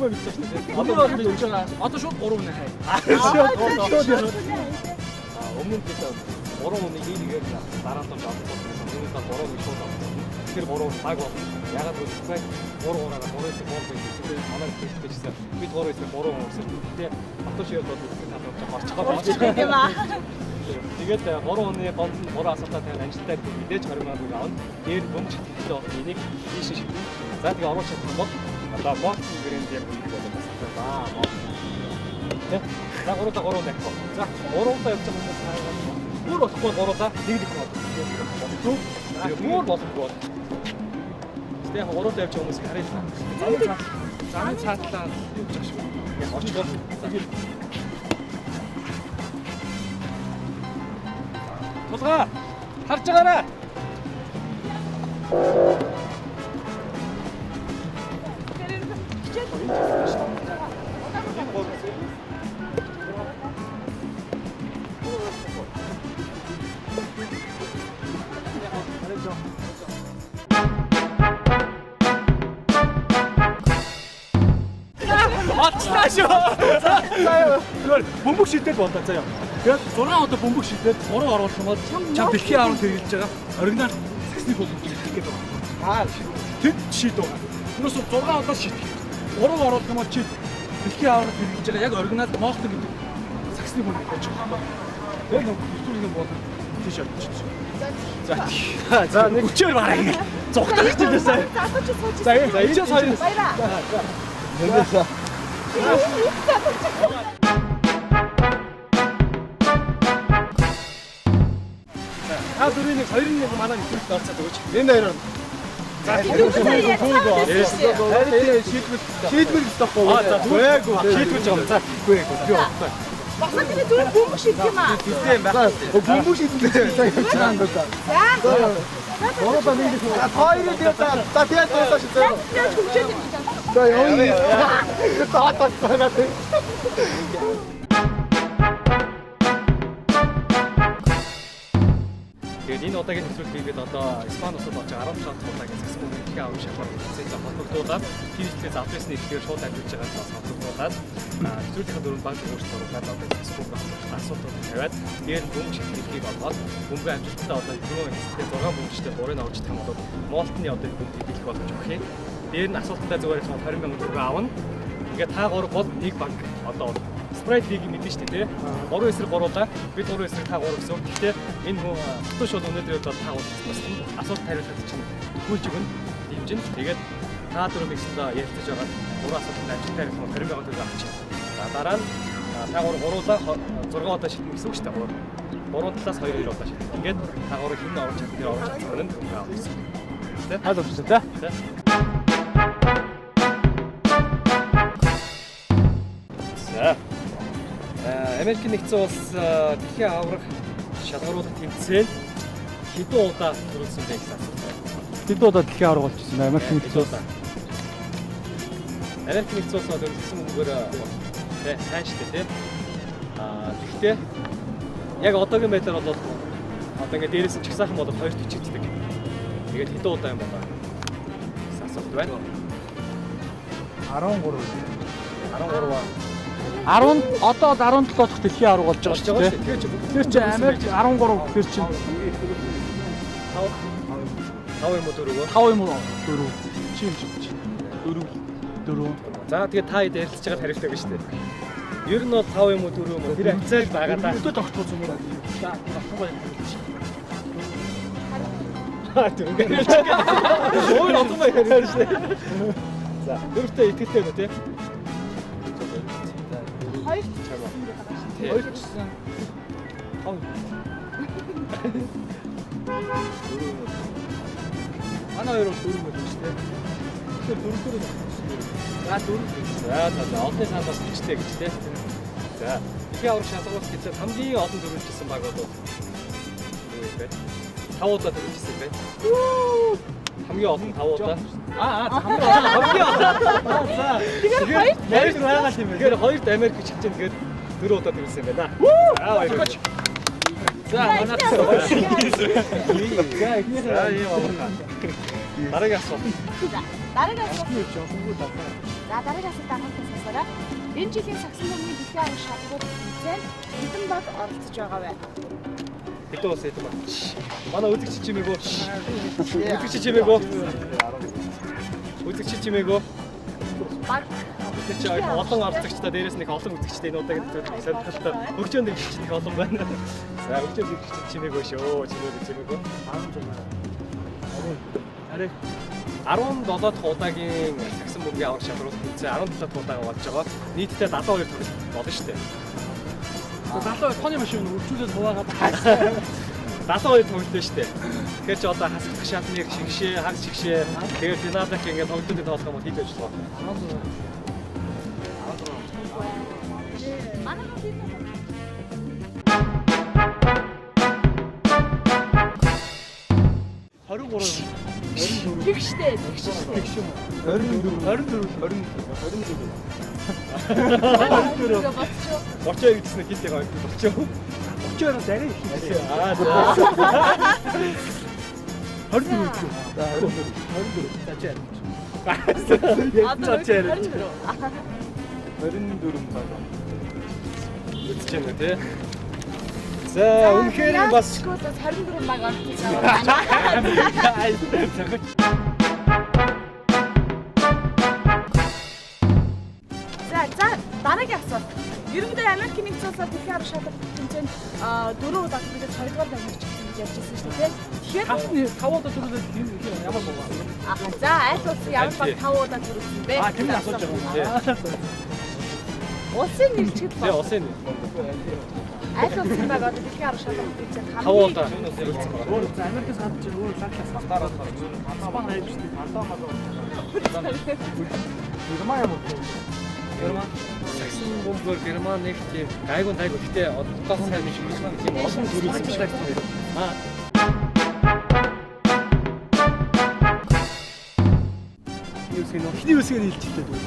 2 бицсэн шүү дээ. Одоо болж байгаа. Одоо шууд 3 нэ хай. Өмнө нь гэдэг 3 өний хийгээд дараа нь авах болсон. Үүнээс 3 өний шууд авсан. Тэр 3 цаг болно. Ягаад гэвэл 3-3-аараа 3-ээс гол байдаг. Тэгээд манай хэлчихсэн. Бид 3-ээс 3 өнгөсөн. Тэгээд автошиод бол орчихгоо тийм аа. Тэгээд 3 өний гол нь 3 асуултаа тавих ажилтай мэдээж 20,000 төгрөг авна. Дээр бөмбөг шатгалтай болох энийг ийш шийдвэ. За тэгээд оруулах чадсан бол одоо Бостон брэнд яг үүрэг болоод байна. Тэ. За 3-3 дэх. За 3-таа явж байгаа хүмүүс хараад бүр болохгүй 3-таа нэг их бол. Бүр болохгүй. Тэгээ 3-таа явж байгаа хүмүүс харъя. Замын цаатлаа явж байгаа шүү. Яг очгоо. Тулгаа харж байгаарай. Заяа. Тэгвэл бөмбөг шилдэл болоо заяа. Тэгээд 6 одоо бөмбөг шилдэл 3 оруулах юм бол чам дэлхийн аврал хэрэгжилж байгаа. Оригинал саксны бөмбөг шилдэх гэдэг байна. Тэд шийдв. Өнөөс 6 одоо шийдэх. 3 оруулах юм бол чи дэлхийн аврал хэрэгжилж байгаа яг оригинал Монстер гэдэг саксны бөмбөг болж байгаа. Тэгээд нэг юм бол тийш очиж. За нэг хүчээр бараа ингэ. Зугтах чинь байсан. За энэ ч хоёр. Баяраа. Дөрөвний 2-1 манай нэвтрүүлэлт орцоод өгөөч. Энэ хоёр. За шийдвэр гэхгүй. Үгүй шийдвэрж байгаа. За үгүй. Басан тийм зүгээр бөмбөг шийдэх юм аа. Тийм байна. Бөмбөг шийдэх гэж байгаа юм даа. За. Бороо нэг их. Хоёрыг дээр за тэгээд дуусах шүү дээ. Тэгээд хөвчөөд юм шиг. За яа. Таатах байгаа. Тэгээд энэ удаагийн нэвтрүүлэг хийгээд одоо Испаниос болж байгаа 17 удаагийн засгийн мөнгөний авах шалгуур хийсэн холбогдуулаад TVC-ээс авдресны ихлээр шууд амжилж байгаа бас холбогдуулаад нэвтрүүлгийн дөрөв баг өөрчлөлт оруулаад одоо засгийн мөнгөний асуудлууд тавиад дээр бөмбөг шилжүүлэхийг олгоод бөмбөг амжилттай одоо түрүүн хэсэгтээ 6 бөмбөгчтэй 3-ыг авч чадах юм бол Молтны одоо бөмбөг хийх болгож өгөх юм. Дээр нь асуулттай зүгээр 20,000 төгрөг авна. Ингээд та 3 бол нэг банк одоо спрайт лиг мэдэн шүү дээ. 3 эсрэг 3удаа бид 3 эсрэг та 3 гэсэн. Гэхдээ энэ хотош бол өнөөдөр бол та бас асуулт хариулахад чинь төхүүлж өгнө. Дэмжин. Тэгээд та дөрөв нэгсэндээ ярилцаж байгаа 3 асуултанд амжилттай хариулах 20,000 төгрөг авчих. За дараа нь та 3-уулаа 6 удаа шийдэх гэсэн үг шүү дээ. 3 талаас 2 удаа шийдэх. Ингээд та 3 хэн оруулж чадах нэр оруулж чадах нь төгрөг авах гэсэн. Тэ? Хаалт тэ? За. Америкийн нэгдсэн улс дэлхийн аврах шалгаруулах тэмцээн хэдэн удаа төрүүлсэн бэ гэсэн асуулт байна. Хэдэн удаа дэлхийн аврах болчихсон бэ? Америкийн нэгдсэн улс. Америкийн нэгдсэн улс бол өнцгсөн мөнгөөр сайн шүү дээ, тийм. Гэхдээ яг одоогийн байдлаар бол одоо ингээд дээрээс нь чагсаахан болоод хоёрт ичигддэг. Тэгээд хэдэн удаа юм болоо гэсэн асуулт байна. 13 10 одоо 17 дахь дэлхийн авраг болж байгаа шүү дээ. Тэгэхээр чи Америк 13 гэхэр чинь 5 юм уу 4? 5 юм уу 4? Чи юм чи 4. За тэгээд та хэд ярилцж байгаа хариултаа гэж шүү дээ. Ер нь бол 5 юм уу 4 юм уу? Тэр хэмцээл байгаа даа. Өдөө тогтцоо юм уу? За багтгаа юм. Ой нотоо яриад шүү дээ. За дөрөвтэй итгэвтэй байна тий. Хоёр чсан. Манай хоёр бол 4 мөр шүү дээ. Тэгэхээр 4. За 4. За одны сандаас бичтэй гэж тий. За дэлхийн аврах шалгаруулах гэсэн хамгийн олон төрүүлжсэн баг бол юу вэ? 5 удаа төрүүлжсэн байх. Хамгийн олон 5 удаа. Хамгийн олон. За. Тэгэхээр хоёр байгаа юм байна. Тэгэхээр хоёрт Америк гэж хэлж байгаа. Тэгэхээр 4 удаа төрүүлсэн байна. Аа баярлалаа. За манайх. За эхнийхээ. Дараагийн асуулт. За, дараагийн асуулт. За, дараагийн асуулт асуусаарай. Энэ жилийн сагсан бөмбөгийн дэлхийн аварга шалгуур тэмцээнд хэдэн баг оролцож байгаа вэ? Хэдэн ус хэдэн баг? Манай үзэгч чимээгөө. Үзэгч чимээгөө. Үзэгч чимээгөө. Баг. Тэр чи олон оролцогчдоо дээрээс нэг олон үзэгчтэй энэ удаагийн сонирхолтой хөгжөөнд дэмжигчд их олон байна. За хөгжөөнд дэмжигчд чимээгөө шөө. Чимээгөө. 17 дахь удаагийн сагсан бөмбөгийн аварга шалралт тэмцээн 17 дахь удаага болж байгаа. Нийтдээ 72 төрөл болно шүү дээ. 72 тооны машин үржүүлээд хуваагаад 72 төрөлтэй шүү дээ. Тэгэхээр чи одоо хасагдах шатныг шигшээ, хаг шигшээ, тэгээд финалдах ингээд тоглолтын тоглох юм хийж ажиллах. Манай хин тэгштэй. 32 гэдснэ хитийг авах 32-оос арай их. Аа за. 24. За 24 баг. Үзэж байна тий. За үнэхээр бас 24 баг оролцож байгаа. За, дараагийн асуулт. Ерөнхийдөө Америкийн нэгдсэн улсад дэлхийн аварга шалралт тэмцээнд 4 удаа төлөвлөж 2 дугаар байранд ирсэн гэж ярьж байсан шүү дээ. Тэгэхээр 5 удаа төрүүлээд ямар болов? за, аль улс ямар баг 5 удаа төлөвлөсөн бэ? Тэр асууж байгаа. Улсын нэрчгэд тий усын аль улсын баг одоо дэлхийн аварга шалралт тэмцээнд 5 удаа Өөр за Америкээс гадна чинь өөр лаклаас батараад Испани хайвчтэй Герман юм уу? Герман сагсан бөмбөр Герман нэг тийм гайгүй гэхдээ одоо сайн биш юм тийм олон төрөлсөн шиг байна. Аа Эхний үсгээр хэлчихлээ дүү.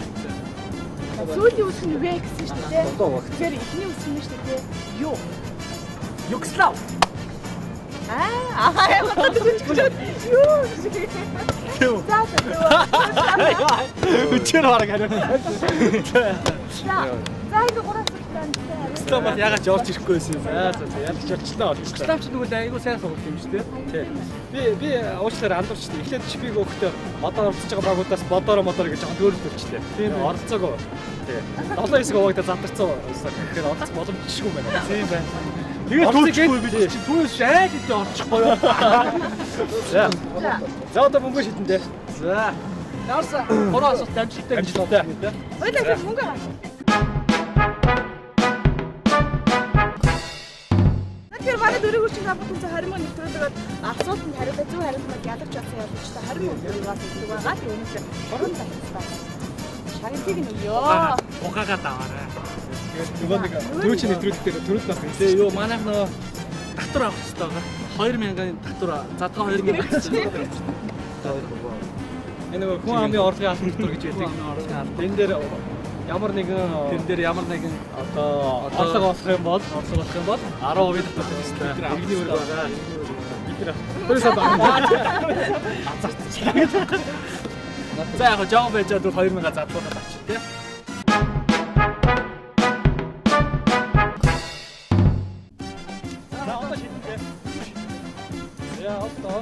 сүүлийн үсэг нь вэ гэсэн шүү дээ. Тэгэхээр эхний үсэг нь шүү дээ. Юу? Югослав. Яагаад тэгвэл юу? За. Үчээр хараг хараа. За ингэ гурав цагтаа. Югослав бол ягаад ч орж ирэхгүй байсан юм. за яг ч орчлоо. Югослав ч нөгөө айгуу сайн сургууль юм шүү дээ. Тий. Би уучлаарай андуурчдээ. Эхлээд чи биг өгөхдөө одоо оролцож байгаа багуудаас бодороо гэж жоохон төөрөлд өвчлээ. Тийм оролцоогоо. Тий. 7-9 уваагдаа задарсан. Тэгэхээр оролцох боломжгүй юм байна. Тийм байна. Тэгээд төвчгүй би чи түүнээс айг гэж орчихгүй юу? За. За одоо мөнгө шидэнтэй. За. Ярса 3 асуулт амжилттай. Амжилттай. Ойлаа мөнгө авах. Тэгэхээр манай дөрөв хүчин аппаратын 20 мөнгө нэвтрүүлээд асуултанд хариулаад зөв хариултыг ядарч авсан явуулж та 20 мөнгө өгөөд өгдөг байгаа. Тийм үнэхээр 3 дахин шагныг нь ёо. Ухаагаа даваарай. Нөгөө нэг төрөчний нэвтрүүлгээр төрөл нас Тэгээ юу манайх нөгөө татвар авах хэрэгтэй байгаа. 2000-ын татвар задгаа 2000 гэсэн. Энэ нөгөө хүн амын орлогын албан татвар гэж байдаг. Тэн дээр ямар нэгэн одоо орлого олох юм бол 10% татвар хэрэгтэй. Иргэний өрг байгаа. Бид нар төрөөсөө За яг жоо байж байгаа 2000 задгуулаад авчих тий. За одоо шийдэнтэй. Яа одоо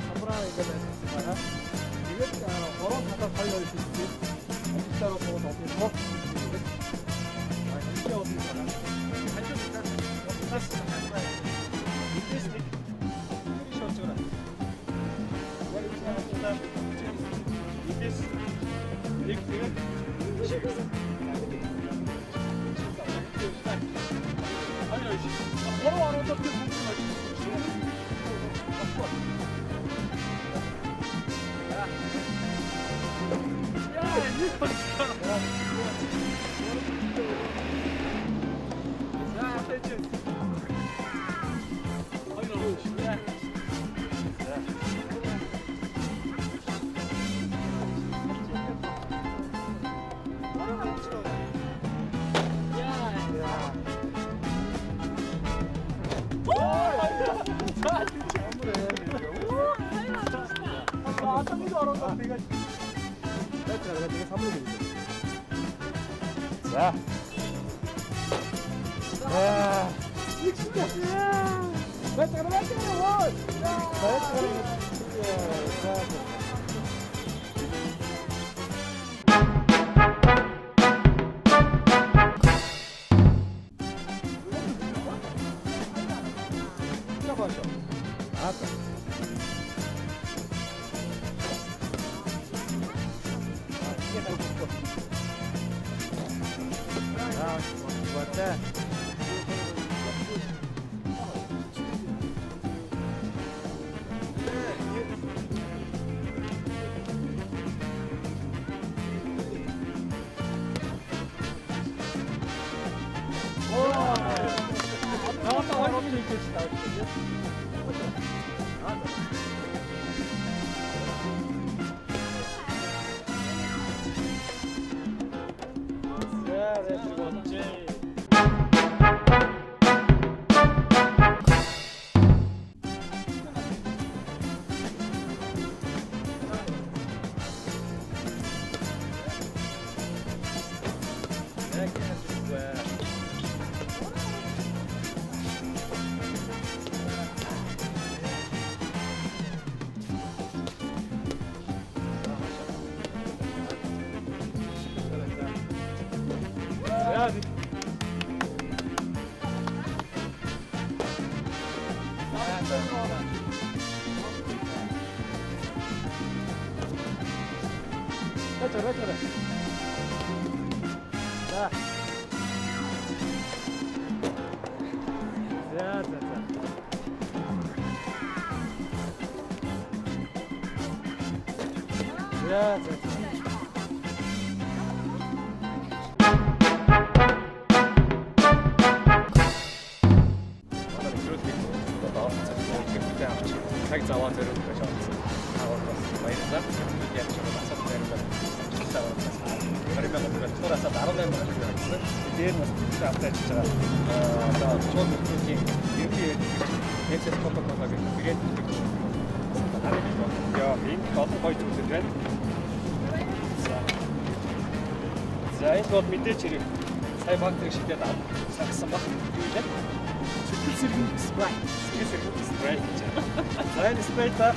хамраа ингээд байна. Тэгээд 3 талаар 2 шийдсэн. Амжилтаар болоод олно. Хажууд одоо нэг ороод тэгээд тэгээд самрыг хийв. За. Цаг заваа зэрэг байж байгаа. Аваад баярлалаа. Яг ч асуух байрлал. Харин яг нэг туурасаа 18 мянга гэсэн. Дээр нь бас автаж байгаа. Одоо чууд нүхийн ерөнхий эцэс компаниаг гэрээд яа, энэ гол гоё зүйл байна. За энэ бол мэдээч хэрэг сая банкыг шидэд авсан баг. Юу вэ? Сэтгэл сэргэн спрей. Сэтгэл сэргэн спрей. За энэ спрей та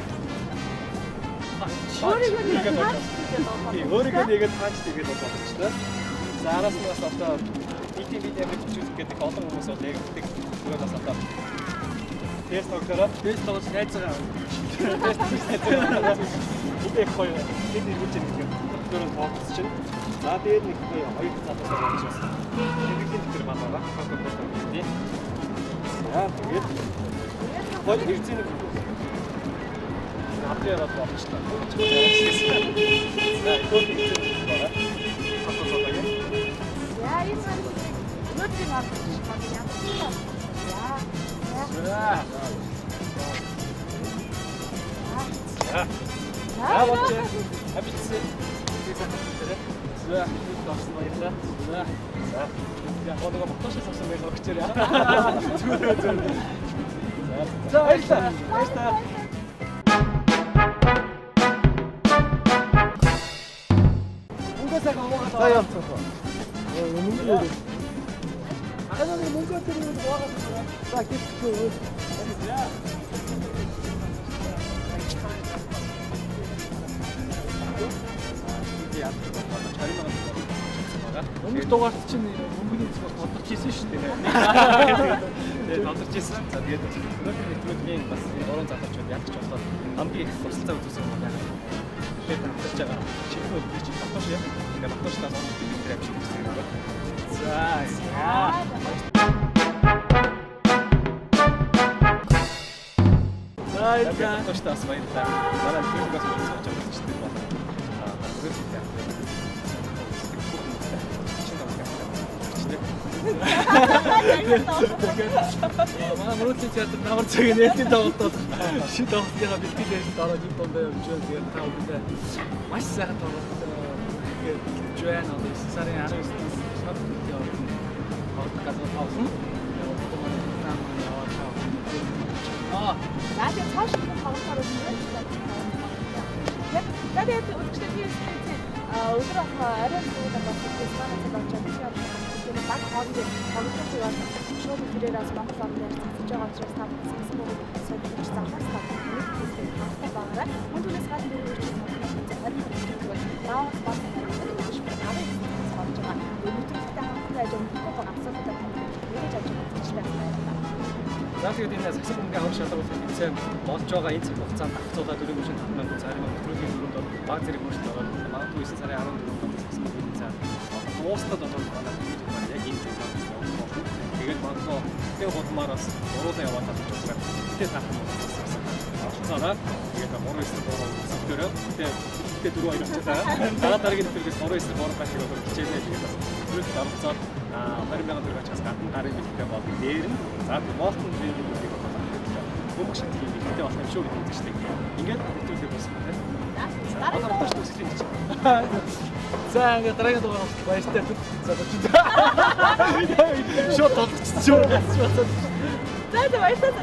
өөрийгөө нэгээд хаач тэгээд болох ч тийм. За араас нь бас одоо видео хийх гэдэг олон хүмүүс бол яг гэдэг өөрөөс одоо тест тоглож найзгаа идэх гоё бид ирүүлж байгаа дөрөв фокус чинь. За дээр нэг хоёр цаатаас болж байна. Энийг тэр манай фокус тийм. За тэгээд гол хэрэгцээний апдейт болж байна. За энэ хэрэгцээ байна. Фокус болоо. Яа энэ өнөөдрийн авч байгаа. За болчих. Хабицээ. За бид авсан баярлаа. За. Яг одоогоо ботошос авсан байх өгчээрээ. Зүгээр. За баярлаа. Баярлаа. Унгасаа гаваа. За явцгаа. Мөнгө. Ахаа нэг мөнгө төрөнд уаагаад. За хийхгүй. За. Өмнөх дугаарт чинь мөнгөний цэцгээс бодож ирсэн шүү дээ. Тэгээд бодож ирсэн. За тэгээд өнөөдөр нэвтрүүлгийн бас уран залуучууд яаж ч болоод хамгийн их тусалцаа үзүүлсэн юм байна. Тэгээд хамтарч байгаа чихнүү чи батууш яа. Тэгээд батууштаас онцлог бидрээ авчих гэсэн юм байна. За яа. Батууштаас баярлалаа. Манай фильмгээс үзэж байгаа ч гэдэг байна. Манай мөрөдлийн театр намар цагийн нээлтийн тоглолтод шид тоглолтынхаа бэлтгэл ярьж ороод юм бондоо явж байгаа. Тэгээд та бүхэн маш сайхан тоглолт хийж байна. Одоо 9 сарын 19-нд шат бүтээ орсон. Тоглолт газар авсан. Наад цааш тоглохоор үзсэн. тэгээд үзэгчдийн өдөр арай суугаад бас Испанид очоод тэгээд баг хооронд тоглох яваад шууд ирээрээс Монгол орноор засаж байгаа учраас та бүхэн сэтгүүл захаас та нэг хэсэг хатаа байгаарай. Мөн түүнээс гадна дөрөвч харин раунд бас гэж авах гэж байгаа. Өнөөдртэй хамтдаа ажиллах байгаа асуудалтай ингэж ажиллах хэрэгтэй байна. За тэгээд энэ саксофонгийн авах шалгуулсан хэмжээ болж байгаа энэ цаг хугацаанд авцуулаад 4,500 зарим өдрийн дөрөнд баг зэрэг хурц байгаа. Магадгүй 9 сарын 14-нд саксофонгийн хэмжээ дуустал болоод байна. Яг энэ цаг хугацаанд тэгээд магадгүй тэгээ гудмаараас уруулаа яваад болж байгаа. Тэ таахан болчихсон. Тэгээд 3-9 сэдвэрээ тэгээд 4-2 очоод дараагийн нэвтрүүлгээс 3-9 гайхыг болоод хичээлээ тэгээд түрүүнд дарамцаад 20,000 төгрөгөөс гадна гарын бэлтгэл болон дээр нь за Бостон трейдинг гэдэг бөмбөг шатгийн бэлтгэл болох юм шүү гэдэг үзэгчтэй. Ингээд нэвтрүүлэг болсон байна. Дараа удаач төсөлийн чинь. За ингээд дараагийн дугаар баяртай. За шот толгоч шүү. За баярлалаа.